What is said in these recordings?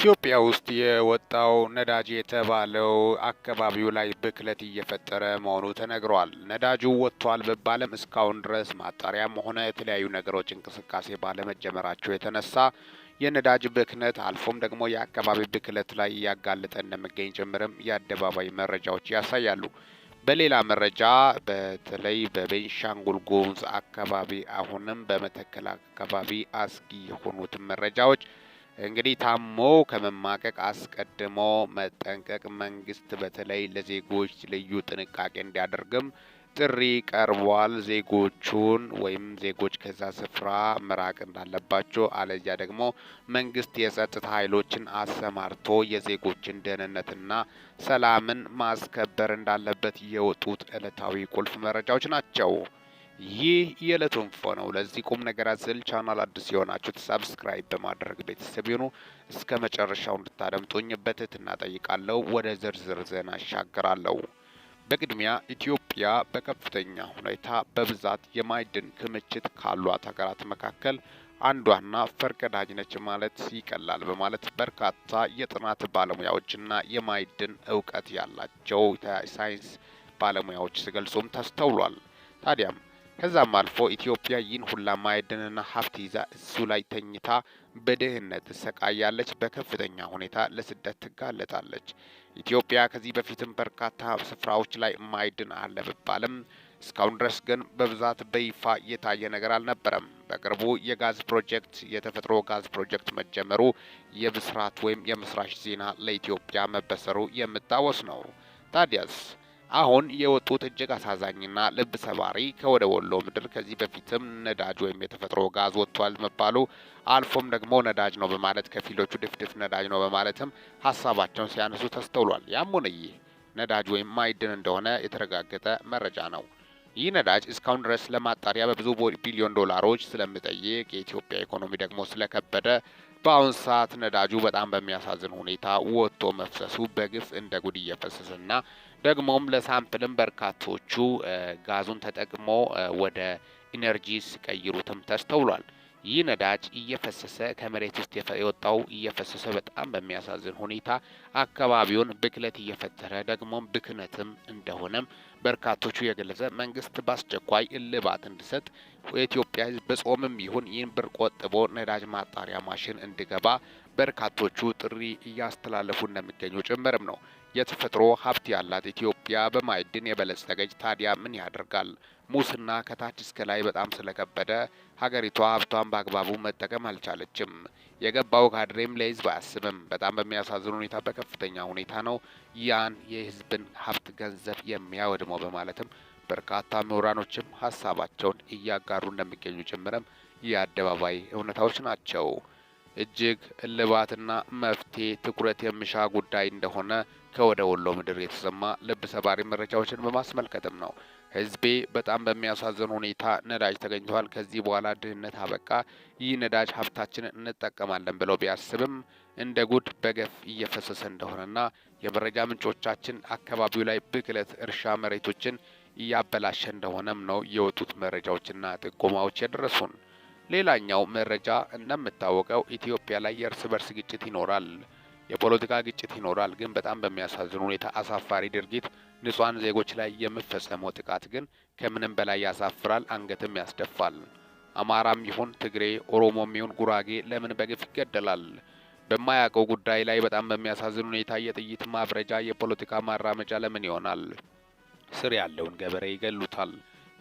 ኢትዮጵያ ውስጥ የወጣው ነዳጅ የተባለው አካባቢው ላይ ብክለት እየፈጠረ መሆኑ ተነግሯል። ነዳጁ ወጥቷል ቢባልም እስካሁን ድረስ ማጣሪያም ሆነ የተለያዩ ነገሮች እንቅስቃሴ ባለመጀመራቸው የተነሳ የነዳጅ ብክነት አልፎም ደግሞ የአካባቢ ብክለት ላይ እያጋለጠ እንደሚገኝ ጭምርም የአደባባይ መረጃዎች ያሳያሉ። በሌላ መረጃ በተለይ በቤንሻንጉል ጉሙዝ አካባቢ አሁንም በመተከል አካባቢ አስጊ የሆኑትን መረጃዎች እንግዲህ ታሞ ከመማቀቅ አስቀድሞ መጠንቀቅ መንግስት በተለይ ለዜጎች ልዩ ጥንቃቄ እንዲያደርግም ጥሪ ቀርቧል። ዜጎቹን ወይም ዜጎች ከዛ ስፍራ መራቅ እንዳለባቸው አለዚያ ደግሞ መንግስት የጸጥታ ኃይሎችን አሰማርቶ የዜጎችን ደህንነትና ሰላምን ማስከበር እንዳለበት የወጡት ዕለታዊ ቁልፍ መረጃዎች ናቸው። ይህ የዕለቱ ኢንፎ ነው። ለዚህ ቁም ነገር አዘል ቻናል አዲስ የሆናችሁት ሰብስክራይብ በማድረግ ቤተሰብ ይሁኑ። እስከ መጨረሻው እንድታደምጡኝ በትህትና ጠይቃለሁ። ወደ ዝርዝር ዜና አሻገራለሁ። በቅድሚያ ኢትዮጵያ በከፍተኛ ሁኔታ በብዛት የማዕድን ክምችት ካሏት ሀገራት መካከል አንዷና ፈርቀዳጅ ነች ማለት ይቀላል በማለት በርካታ የጥናት ባለሙያዎችና የማዕድን እውቀት ያላቸው ሳይንስ ባለሙያዎች ሲገልጹም ተስተውሏል። ታዲያም ከዛም አልፎ ኢትዮጵያ ይህን ሁላ ማዕድንና ሀብት ይዛ እሱ ላይ ተኝታ በድህነት ትሰቃያለች፣ በከፍተኛ ሁኔታ ለስደት ትጋለጣለች። ኢትዮጵያ ከዚህ በፊትም በርካታ ስፍራዎች ላይ ማዕድን አለ ቢባልም እስካሁን ድረስ ግን በብዛት በይፋ የታየ ነገር አልነበረም። በቅርቡ የጋዝ ፕሮጀክት የተፈጥሮ ጋዝ ፕሮጀክት መጀመሩ የብስራት ወይም የምስራች ዜና ለኢትዮጵያ መበሰሩ የሚታወስ ነው። ታዲያስ አሁን የወጡት እጅግ አሳዛኝና ልብ ሰባሪ ከወደ ወሎ ምድር ከዚህ በፊትም ነዳጅ ወይም የተፈጥሮ ጋዝ ወጥቷል መባሉ አልፎም ደግሞ ነዳጅ ነው በማለት ከፊሎቹ ድፍድፍ ነዳጅ ነው በማለትም ሀሳባቸውን ሲያነሱ ተስተውሏል። ያም ሆነ ይህ ነዳጅ ወይም ማዕድን እንደሆነ የተረጋገጠ መረጃ ነው። ይህ ነዳጅ እስካሁን ድረስ ለማጣሪያ በብዙ ቢሊዮን ዶላሮች ስለሚጠይቅ የኢትዮጵያ ኢኮኖሚ ደግሞ ስለከበደ በአሁን ሰዓት ነዳጁ በጣም በሚያሳዝን ሁኔታ ወጥቶ መፍሰሱ በግፍ እንደ ጉድ እየፈሰሰና ደግሞም ለሳምፕልም በርካቶቹ ጋዙን ተጠቅሞ ወደ ኢነርጂ ሲቀይሩትም ተስተውሏል። ይህ ነዳጅ እየፈሰሰ ከመሬት ውስጥ የወጣው እየፈሰሰ በጣም በሚያሳዝን ሁኔታ አካባቢውን ብክለት እየፈጠረ ደግሞም ብክነትም እንደሆነም በርካቶቹ የገለጸ መንግስት በአስቸኳይ እልባት እንዲሰጥ የኢትዮጵያ ሕዝብ በጾምም ይሁን ይህን ብር ቆጥቦ ነዳጅ ማጣሪያ ማሽን እንዲገባ በርካቶቹ ጥሪ እያስተላለፉ እንደሚገኙ ጭምርም ነው። የተፈጥሮ ሀብት ያላት ኢትዮጵያ በማዕድን የበለጸገች ታዲያ ምን ያደርጋል? ሙስና ከታች እስከ ላይ በጣም ስለከበደ ሀገሪቷ ሀብቷን በአግባቡ መጠቀም አልቻለችም። የገባው ካድሬም ለህዝብ አያስብም። በጣም በሚያሳዝን ሁኔታ በከፍተኛ ሁኔታ ነው ያን የህዝብን ሀብት ገንዘብ የሚያወድመው በማለትም በርካታ ምሁራኖችም ሀሳባቸውን እያጋሩ እንደሚገኙ ጭምርም የአደባባይ እውነታዎች ናቸው። እጅግ እልባትና መፍትሄ ትኩረት የሚሻ ጉዳይ እንደሆነ ከወደ ወሎ ምድር የተሰማ ልብ ሰባሪ መረጃዎችን በማስመልከትም ነው። ህዝቤ በጣም በሚያሳዝን ሁኔታ ነዳጅ ተገኝቷል፣ ከዚህ በኋላ ድህነት አበቃ፣ ይህ ነዳጅ ሀብታችንን እንጠቀማለን ብለው ቢያስብም እንደ ጉድ በገፍ እየፈሰሰ እንደሆነና የመረጃ ምንጮቻችን አካባቢው ላይ ብክለት እርሻ መሬቶችን እያበላሸ እንደሆነም ነው የወጡት መረጃዎችና ጥቆማዎች የደረሱን። ሌላኛው መረጃ እንደምታወቀው ኢትዮጵያ ላይ የእርስ በርስ ግጭት ይኖራል፣ የፖለቲካ ግጭት ይኖራል። ግን በጣም በሚያሳዝን ሁኔታ አሳፋሪ ድርጊት ንጹሃን ዜጎች ላይ የሚፈጸመው ጥቃት ግን ከምንም በላይ ያሳፍራል፣ አንገትም ያስደፋል። አማራም ይሁን ትግሬ፣ ኦሮሞም ይሁን ጉራጌ ለምን በግፍ ይገደላል? በማያውቀው ጉዳይ ላይ በጣም በሚያሳዝን ሁኔታ የጥይት ማብረጃ፣ የፖለቲካ ማራመጃ ለምን ይሆናል? ስር ያለውን ገበሬ ይገሉታል፣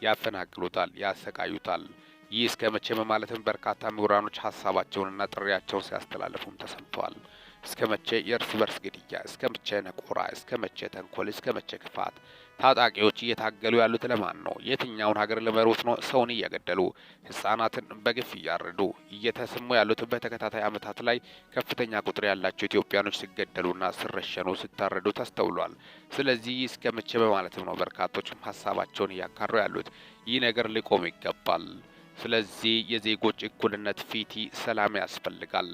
ያፈናቅሉታል፣ ያሰቃዩታል። ይህ እስከ መቼ በማለትም በርካታ ምሁራኖች ሀሳባቸውንና ጥሪያቸውን ሲያስተላልፉም ተሰምተዋል። እስከ መቼ የእርስ በርስ ግድያ? እስከ መቼ ነቆራ? እስከ መቼ ተንኮል? እስከ መቼ ክፋት? ታጣቂዎች እየታገሉ ያሉት ለማን ነው? የትኛውን ሀገር ሊመሩት ነው? ሰውን እየገደሉ ህጻናትን በግፍ እያረዱ እየተሰሙ ያሉት በተከታታይ ዓመታት ላይ ከፍተኛ ቁጥር ያላቸው ኢትዮጵያኖች ሲገደሉና ሲረሸኑ ሲታረዱ ተስተውሏል። ስለዚህ እስከ መቼ በማለትም ነው በርካቶችም ሀሳባቸውን እያካሩ ያሉት። ይህ ነገር ሊቆም ይገባል። ስለዚህ የዜጎች እኩልነት ፊቲ ሰላም ያስፈልጋል።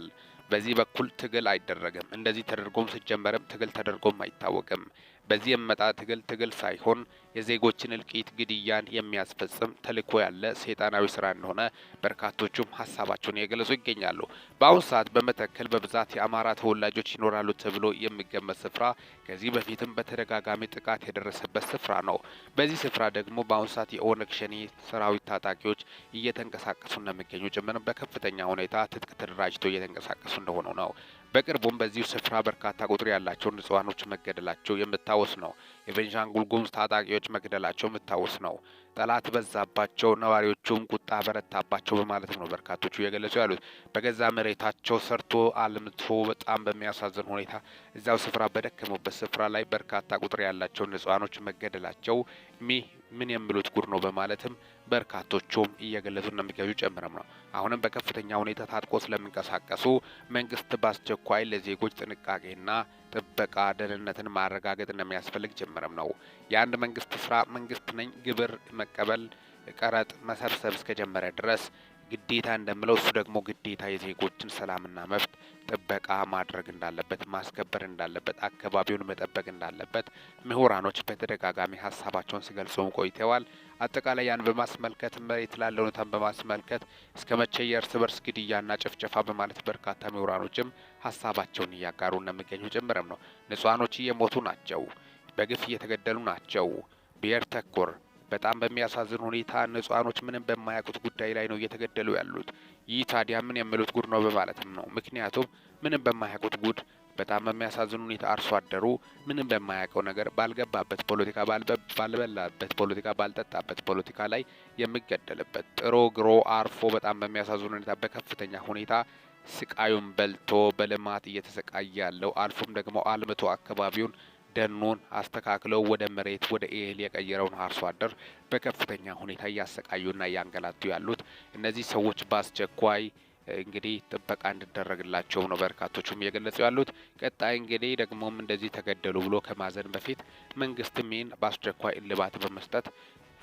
በዚህ በኩል ትግል አይደረግም። እንደዚህ ተደርጎም ሲጀመርም ትግል ተደርጎም አይታወቅም። በዚህ የመጣ ትግል ሳይሆን የዜጎችን እልቂት፣ ግድያን የሚያስፈጽም ተልዕኮ ያለ ሰይጣናዊ ስራ እንደሆነ በርካቶቹም ሀሳባቸውን እየገለጹ ይገኛሉ። በአሁኑ ሰዓት በመተከል በብዛት የአማራ ተወላጆች ይኖራሉ ተብሎ የሚገመት ስፍራ ከዚህ በፊትም በተደጋጋሚ ጥቃት የደረሰበት ስፍራ ነው። በዚህ ስፍራ ደግሞ በአሁኑ ሰዓት የኦነግ ሸኔ ሰራዊት ታጣቂዎች እየተንቀሳቀሱ እንደሚገኙ ጭምር በከፍተኛ ሁኔታ ትጥቅ ተደራጅተው እየተንቀሳቀሱ እንደሆኑ ነው። በቅርቡም በዚሁ ስፍራ በርካታ ቁጥር ያላቸው ንጹሃኖች መገደላቸው የምታወስ ነው። የቤንሻንጉል ጉሙዝ ታጣቂዎች መግደላቸው የምታወስ ነው። ጠላት በዛባቸው፣ ነዋሪዎቹም ቁጣ በረታባቸው በማለት ነው በርካቶቹ እየገለጹ ያሉት። በገዛ መሬታቸው ሰርቶ አልምቶ በጣም በሚያሳዝን ሁኔታ እዚያው ስፍራ በደከሙበት ስፍራ ላይ በርካታ ቁጥር ያላቸው ንጹሃኖች መገደላቸው ምን የሚሉት ጉድ ነው በማለትም በርካቶቹም እየገለጹ እንደሚገኙ ጨምረም ነው። አሁንም በከፍተኛ ሁኔታ ታጥቆ ስለሚንቀሳቀሱ መንግስት በአስቸኳይ ለዜጎች ጥንቃቄና ጥበቃ ደህንነትን ማረጋገጥ እንደሚያስፈልግ ጭምርም ነው። የአንድ መንግስት ስራ መንግስት ነኝ ግብር መቀበል ቀረጥ መሰብሰብ እስከጀመረ ድረስ ግዴታ እንደምለው እሱ ደግሞ ግዴታ የዜጎችን ሰላምና መብት ጥበቃ ማድረግ እንዳለበት፣ ማስከበር እንዳለበት፣ አካባቢውን መጠበቅ እንዳለበት ምሁራኖች በተደጋጋሚ ሀሳባቸውን ሲገልጹም ቆይተዋል። አጠቃላይ ያን በማስመልከት መሬት ላለው ሁኔታን በማስመልከት እስከ መቼ የእርስ በርስ ግድያና ጭፍጨፋ በማለት በርካታ ምሁራኖችም ሀሳባቸውን እያጋሩ እንደሚገኙ ጭምርም ነው። ንጹሃኖች እየሞቱ ናቸው፣ በግፍ እየተገደሉ ናቸው። ብሔር ተኮር በጣም በሚያሳዝን ሁኔታ ንጹሃኖች ምንም በማያውቁት ጉዳይ ላይ ነው እየተገደሉ ያሉት። ይህ ታዲያ ምን የሚሉት ጉድ ነው በማለትም ነው። ምክንያቱም ምንም በማያውቁት ጉድ በጣም በሚያሳዝን ሁኔታ አርሶ አደሩ ምንም በማያውቀው ነገር ባልገባበት ፖለቲካ፣ ባልበላበት ፖለቲካ፣ ባልጠጣበት ፖለቲካ ላይ የሚገደልበት ጥሮ ግሮ አርፎ በጣም በሚያሳዝን ሁኔታ በከፍተኛ ሁኔታ ስቃዩን በልቶ በልማት እየተሰቃየ ያለው አልፎም ደግሞ አልምቶ አካባቢውን ደኑን አስተካክለው ወደ መሬት ወደ እህል የቀየረውን አርሶ አደር በከፍተኛ ሁኔታ እያሰቃዩና እያንገላቱ ያሉት እነዚህ ሰዎች በአስቸኳይ እንግዲህ ጥበቃ እንዲደረግላቸው ነው በርካቶቹም እየገለጹ ያሉት። ቀጣይ እንግዲህ ደግሞም እንደዚህ ተገደሉ ብሎ ከማዘን በፊት መንግስትም ይህን በአስቸኳይ እልባት በመስጠት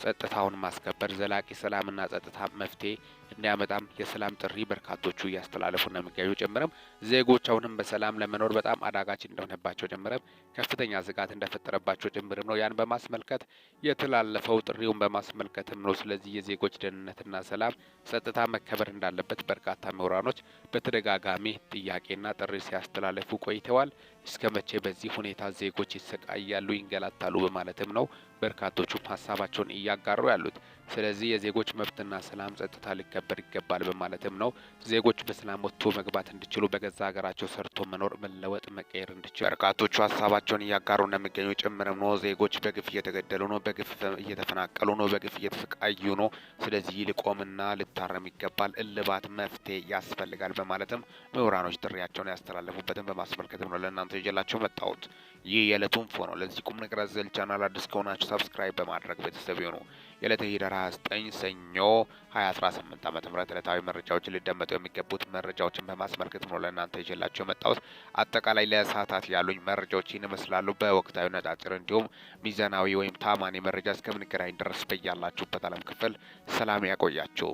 ጸጥታውን ማስከበር ዘላቂ ሰላምና ጸጥታ መፍትሄ እንዲያመጣም የሰላም ጥሪ በርካቶቹ እያስተላለፉ ነው የሚገኙ ጭምርም ዜጎች አሁንም በሰላም ለመኖር በጣም አዳጋች እንደሆነባቸው ጭምርም ከፍተኛ ስጋት እንደፈጠረባቸው ጭምርም ነው ያን በማስመልከት የተላለፈው ጥሪውን በማስመልከትም ነው። ስለዚህ የዜጎች ደህንነትና ሰላም ጸጥታ መከበር እንዳለበት በርካታ ምሁራኖች በተደጋጋሚ ጥያቄና ጥሪ ሲያስተላለፉ ቆይተዋል። እስከ መቼ በዚህ ሁኔታ ዜጎች ይሰቃያሉ፣ ይንገላታሉ በማለትም ነው በርካቶቹም ሀሳባቸውን እያጋሩ ያሉት። ስለዚህ የዜጎች መብትና ሰላም ጸጥታ ሊከበር ይገባል በማለትም ነው ዜጎች በሰላም ወጥቶ መግባት እንዲችሉ በገዛ ሀገራቸው ሰርቶ መኖር መለወጥ መቀየር እንዲችሉ በርካቶቹ ሀሳባቸውን እያጋሩ እንደሚገኙ ጭምርም ነው። ዜጎች በግፍ እየተገደሉ ነው፣ በግፍ እየተፈናቀሉ ነው፣ በግፍ እየተሰቃዩ ነው። ስለዚህ ሊቆምና ሊታረም ይገባል፣ እልባት መፍትሄ ያስፈልጋል በማለትም ምሁራኖች ጥሪያቸውን ያስተላለፉበትን በማስመልከትም ነው ለእናንተ ይዤላቸው መጣሁት። ይህ የዕለቱ ኢንፎ ነው። ለዚህ ቁም ነገር አዘል ቻናል አዲስ ከሆናችሁ ሰብስክራይብ በማድረግ ቤተሰብ ይሁኑ። የዕለተ ህዳር 29 ሰኞ 2018 ዓ.ም ዕለታዊ መረጃዎች ሊደመጡ የሚገቡት መረጃዎችን በማስመልከት ነው ለእናንተ ይዤላቸው መጣሁት። አጠቃላይ ለሰዓታት ያሉኝ መረጃዎች ይህን ይመስላሉ። በወቅታዊ ነጫጭር እንዲሁም ሚዛናዊ ወይም ታማኒ መረጃ እስከምንገናኝ ድረስ በያላችሁበት ዓለም ክፍል ሰላም ያቆያችሁ።